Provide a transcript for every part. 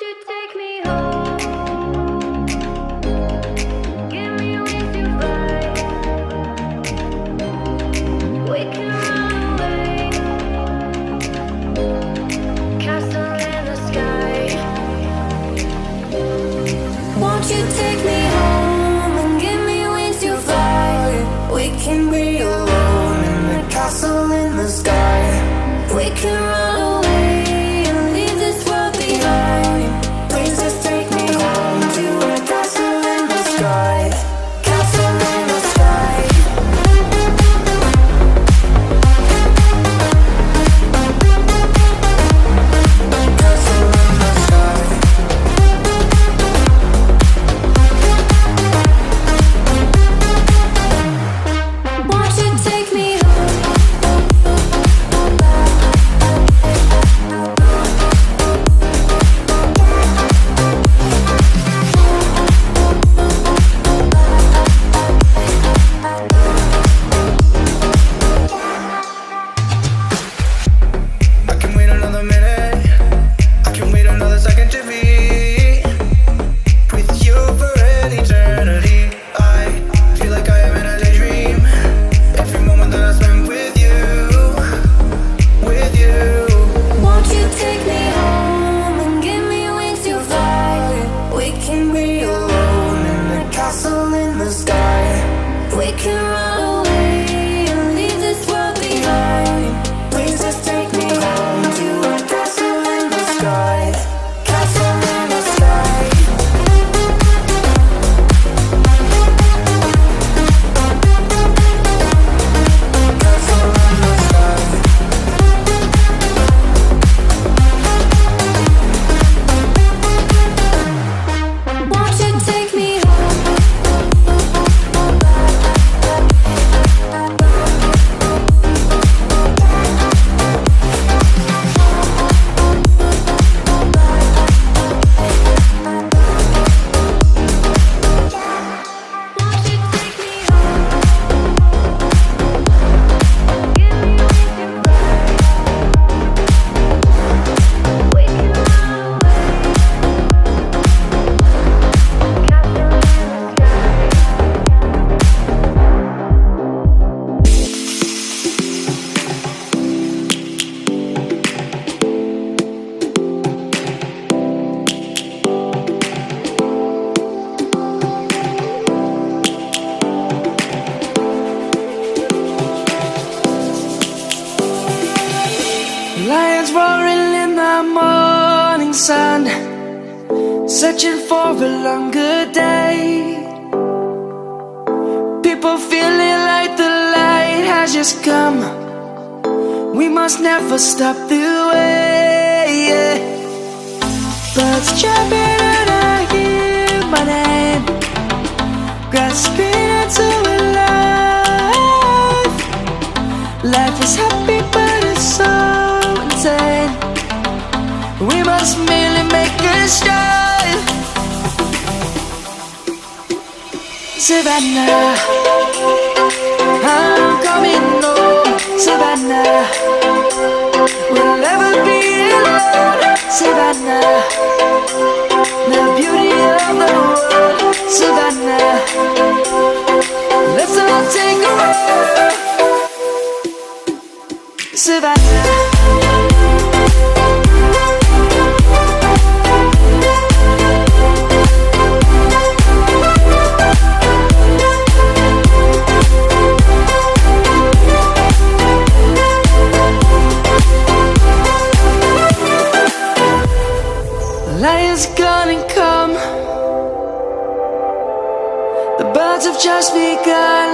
you take me home? Give me wings to fly. We can run away. Castle in the sky. Won't you take me home and give me wings to fly? We can be alone in the castle in the sky. We can run away and leave this world behind. Please just take me home to a castle in the sky. Castle in the sky. Castle in the sky. Won't you take me home? I can wait another minute. I can wait another second to be with you for an eternity. I feel like I am in a daydream. Every moment that I spend with you, with you. Won't you take me home and give me wings to fly? We can be alone in the castle in the sky. We can run away and leave this world behind. Please just take me home to a castle in the sky. Castle in the sky. Castle in the sky. Won't you take me home? Won't you take me home? Give me wings to fly. We can run away. Castle in the Lions roaring in the morning sun, searching for a longer day. People feeling like the light has just come. We must never stop the way. Birds chirping and I hear my name, grasping into a life. Life is happy but it's so insane. We must merely make a start. Savannah, I'm coming home. Savannah, we'll never be alone. Savannah, the beauty of the world. Savannah, let's all take a ride. Savannah. Lion's gonna come. The birds have just begun.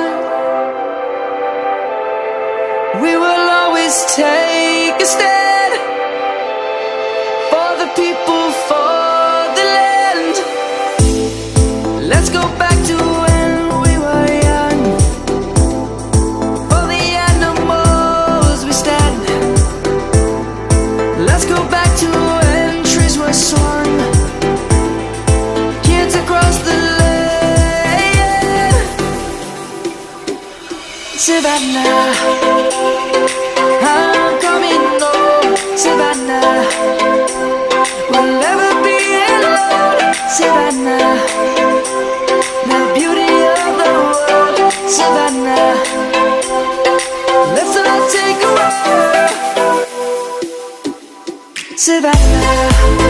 We will always take a stand for the people, for the land. Let's go back to when we were young. For the animals we stand. Let's go back to when trees were swung. Kids across the land. Savannah, I'm coming home. Savannah, we'll never be Savannah, the beauty of the world, Savannah. Let's not take a walk, Savannah.